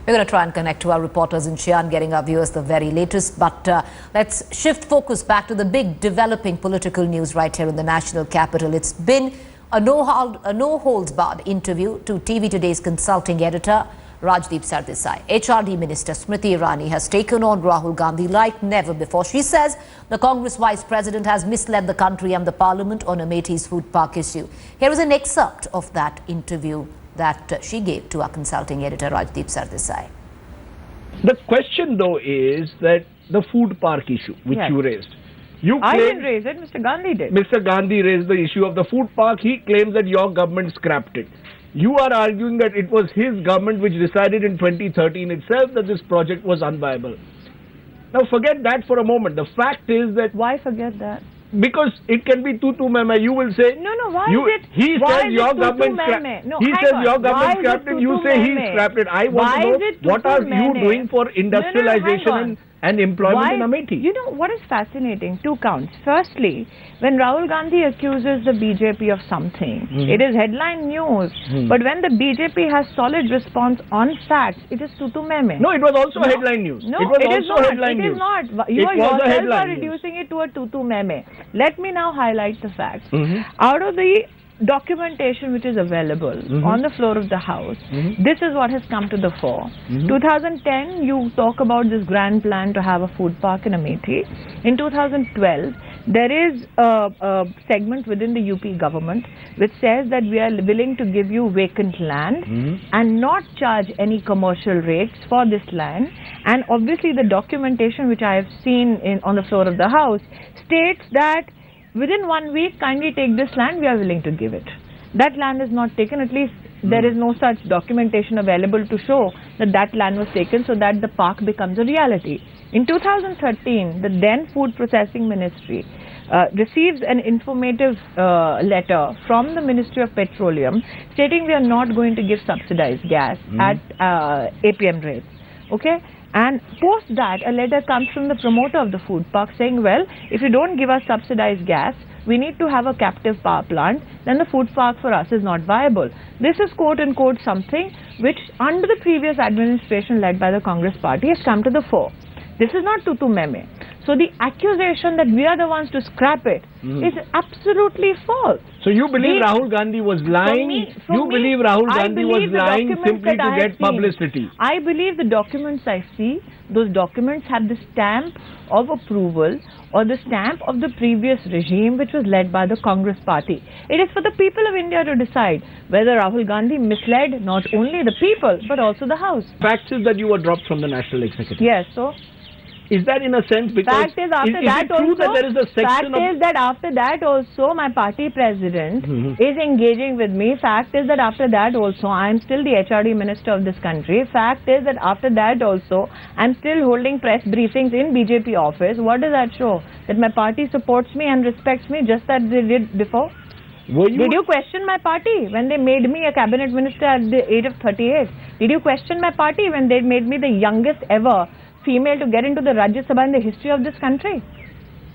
We're going to try and connect to our reporters in Xi'an, getting our viewers the very latest. But let's shift focus back to the big developing political news right here in the national capital. It's been a no-holds-barred interview to TV Today's consulting editor, Rajdeep Sardesai. HRD Minister Smriti Irani has taken on Rahul Gandhi like never before. She says the Congress Vice President has misled the country and the Parliament on Amethi's food park issue. Here is an excerpt of that interview that she gave to our consulting editor, Rajdeep Sardesai. The question, though, is that the food park issue, which you raised. I didn't raise it, Mr. Gandhi did. Mr. Gandhi raised the issue of the food park. He claims that your government scrapped it. You are arguing that it was his government which decided in 2013 itself that this project was unviable. Now forget that for a moment. The fact is that... Why forget that? Because it can be tutu meme. You will say... No, why is it... He says your government scrapped it. He says your government scrapped it. You say he scrapped it. I want to know what are you doing for industrialization and employment in Amethi? You know what is fascinating? Two counts. Firstly, when Rahul Gandhi accuses the BJP of something, it is headline news. But when the BJP has solid response on facts, it is tutu meme. No, it was also headline news. No, it was it is also not. Headline it news. Is not. You yourself are reducing it to a tutu meme. Let me now highlight the facts. Out of the documentation which is available on the floor of the House, this is what has come to the fore. 2010, you talk about this grand plan to have a food park in Amethi. In 2012, there is a segment within the UP government which says that we are willing to give you vacant land and not charge any commercial rates for this land. And obviously the documentation which I have seen on the floor of the House states that within 1 week, kindly take this land, we are willing to give it. That land is not taken, at least there is no such documentation available to show that that land was taken so that the park becomes a reality. In 2013, the then Food Processing Ministry receives an informative letter from the Ministry of Petroleum stating we are not going to give subsidized gas at APM rates. Okay? And post that, a letter comes from the promoter of the food park saying, well, if you don't give us subsidized gas, we need to have a captive power plant, then the food park for us is not viable. This is quote-unquote something which under the previous administration led by the Congress party has come to the fore. This is not tutu meme. So the accusation that we are the ones to scrap it is absolutely false. So you believe Rahul Gandhi was lying? Believe Rahul Gandhi was lying simply to get publicity? I believe the documents I see, those documents have the stamp of approval or the stamp of the previous regime which was led by the Congress party. It is for the people of India to decide whether Rahul Gandhi misled not only the people but also the House. Fact is that you were dropped from the National Executive. Yes, so... Is that in a sense because fact is after that also, that there is a section is that after that also my party president is engaging with me. Fact is that after that also I am still the HRD minister of this country. Fact is that after that also I am still holding press briefings in BJP office. What does that show? That my party supports me and respects me just as they did before? Did you question my party when they made me a cabinet minister at the age of 38? Did you question my party when they made me the youngest ever female to get into the Rajya Sabha in the history of this country?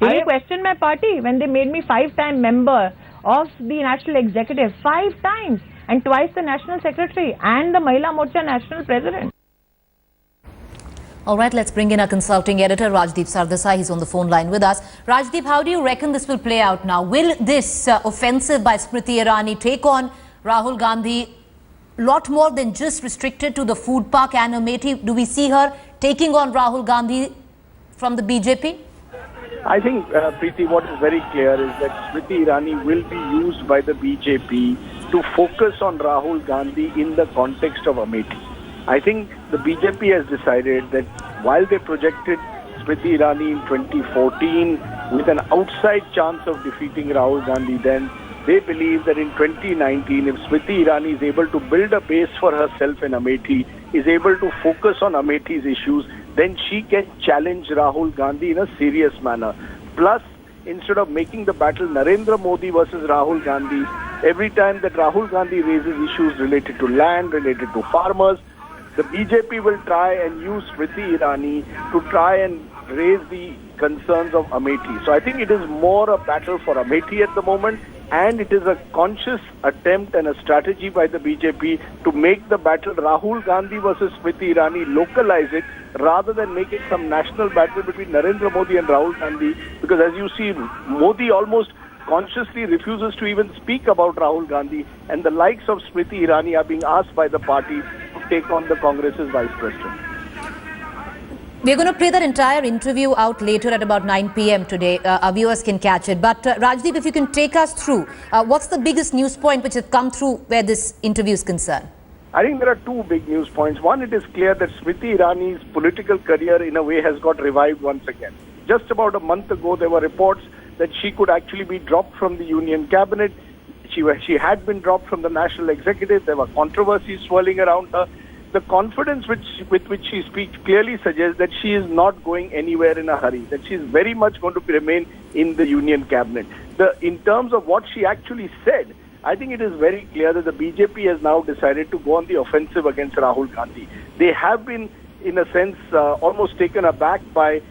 Did you question my party when they made me 5-time member of the National Executive, 5 times, and twice the National Secretary and the Mahila Morcha National President? All right, let's bring in our consulting editor, Rajdeep Sardesai. He's on the phone line with us. Rajdeep, how do you reckon this will play out now? Will this offensive by Smriti Irani take on Rahul Gandhi lot more than just restricted to the food park and Amethi? Do we see her taking on Rahul Gandhi from the BJP? I think, Preeti, what is very clear is that Smriti Irani will be used by the BJP to focus on Rahul Gandhi in the context of Amethi. I think the BJP has decided that while they projected Smriti Irani in 2014 with an outside chance of defeating Rahul Gandhi then, they believe that in 2019, if Smriti Irani is able to build a base for herself in Amethi, is able to focus on Amethi's issues, then she can challenge Rahul Gandhi in a serious manner. Plus, instead of making the battle Narendra Modi versus Rahul Gandhi, every time that Rahul Gandhi raises issues related to land, related to farmers, the BJP will try and use Smriti Irani to try and raise the concerns of Amethi. So I think it is more a battle for Amethi at the moment. and it is a conscious attempt and a strategy by the BJP to make the battle Rahul Gandhi versus Smriti Irani, localize it, rather than make it some national battle between Narendra Modi and Rahul Gandhi. Because as you see, Modi almost consciously refuses to even speak about Rahul Gandhi, and the likes of Smriti Irani are being asked by the party to take on the Congress's vice president. We're going to play that entire interview out later at about 9 p.m. today. Our viewers can catch it. But Rajdeep, if you can take us through, what's the biggest news point which has come through where this interview is concerned? I think there are two big news points. One, it is clear that Smriti Irani's political career in a way has got revived once again. Just about a month ago, there were reports that she could actually be dropped from the union cabinet. She had been dropped from the national executive. There were controversies swirling around her. The confidence with which she speaks clearly suggests that she is not going anywhere in a hurry, that she is very much going to remain in the union cabinet. In terms of what she actually said, I think it is very clear that the BJP has now decided to go on the offensive against Rahul Gandhi. They have been, in a sense, almost taken aback by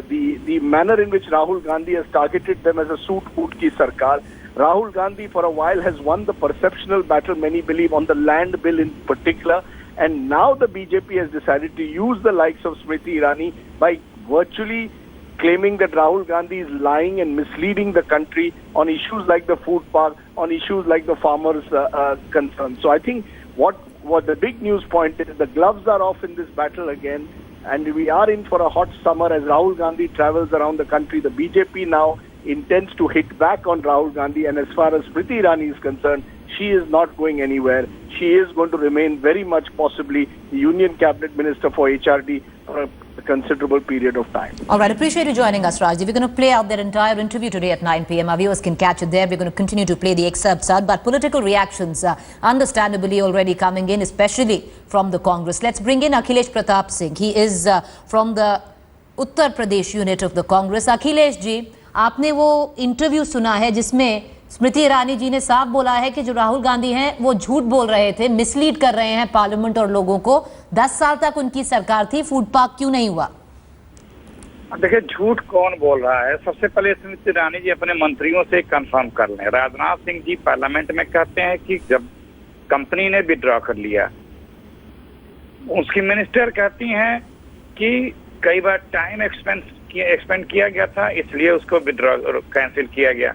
the manner in which Rahul Gandhi has targeted them as a suit-boot ki sarkar. Rahul Gandhi for a while has won the perceptional battle, many believe, on the land bill in particular. And now the BJP has decided to use the likes of Smriti Irani by virtually claiming that Rahul Gandhi is lying and misleading the country on issues like the food park, on issues like the farmers' concerns. So I think what the big news point is, the gloves are off in this battle again, and we are in for a hot summer as Rahul Gandhi travels around the country. The BJP now intends to hit back on Rahul Gandhi, and as far as Smriti Irani is concerned, she is not going anywhere. She is going to remain very much possibly the Union Cabinet Minister for HRD for a considerable period of time. All right, appreciate you joining us, Rajdeep. We're going to play out that entire interview today at 9 p.m. Our viewers can catch it there. We're going to continue to play the excerpts out, but political reactions understandably already coming in, especially from the Congress. Let's bring in Akhilesh Pratap Singh. He is from the Uttar Pradesh unit of the Congress. Akhilesh ji, आपने वो interview सुना है जिसमें स्मृति ईरानी जी ने साफ बोला है कि जो राहुल गांधी हैं वो झूठ बोल रहे थे, मिसलीड कर रहे हैं पार्लियामेंट और लोगों को। 10 साल तक उनकी सरकार थी, फूड पार्क क्यों नहीं हुआ? देखिए, झूठ कौन बोल रहा है? सबसे पहले स्मृति ईरानी जी अपने मंत्रियों से कंफर्म कर लें। राजनाथ सिंह जी पार्लियामेंट में कहते हैं कि जब कंपनी ने विड्रॉ कर लिया, उसकी मिनिस्टर कहती हैं कि कई बार टाइम एक्सपेंड किया गया था, इसलिए उसको विड्रॉ कैंसिल किया गया।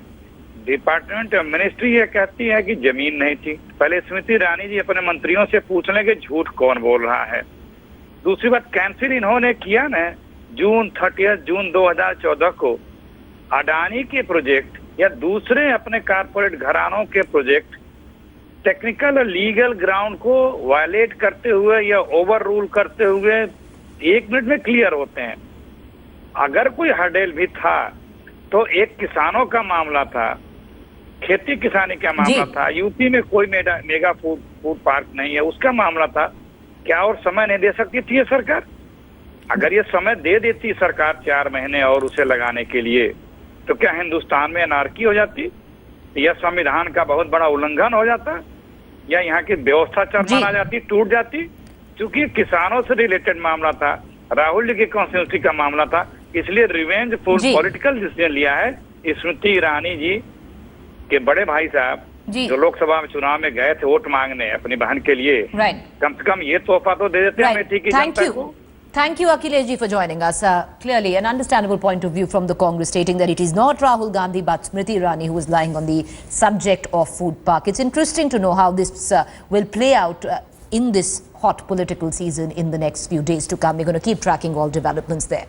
डिपार्टमेंट मिनिस्ट्री ये कहती है कि जमीन नहीं थी। पहले स्मृति ईरानी जी अपने मंत्रियों से पूछ लें कि झूठ कौन बोल रहा है। दूसरी बात, कैंसिल इन्होंने किया ना जून 2014 को अडानी के प्रोजेक्ट या दूसरे अपने कारपोरेट घरानों के प्रोजेक्ट टेक्निकल और लीगल ग्राउंड को वायलेट करते हुए या ओवर रूल करते हुए 1 मिनट में क्लियर होते हैं। अगर कोई हर्डल भी था तो एक किसानों का मामला था, खेती किसानी का मामला था, यूपी में कोई मेगा फूड पार्क नहीं है, उसका मामला था। क्या और समय नहीं दे सकती थी ये सरकार? अगर ये समय दे देती सरकार 4 महीने और उसे लगाने के लिए, तो क्या हिंदुस्तान में अनार्की हो जाती, या संविधान का बहुत बड़ा उल्लंघन हो जाता, या यहाँ की व्यवस्था चरमरा जाती, टूट जाती? क्योंकि किसानों से रिलेटेड मामला था, राहुल जी की कॉन्स्टिट्यूंसी का मामला था, इसलिए रिवेंज फुल पॉलिटिकल डिसीजन लिया है स्मृति ईरानी जी के बड़े भाई साहब जो लोकसभा में चुनाव में गए थे वोट मांगने अपनी बहन के लिए। कम से कम ये तोहफा तो दे देते हैं अमेठी की जनता को। Thank you, Akhilesh ji, for joining us. Clearly, an understandable point of view from the Congress, stating that it is not Rahul Gandhi but Smriti Irani who is lying on the subject of food park. It's interesting to know how this will play out in this hot political season in the next few days to come. We're going to keep tracking all developments there.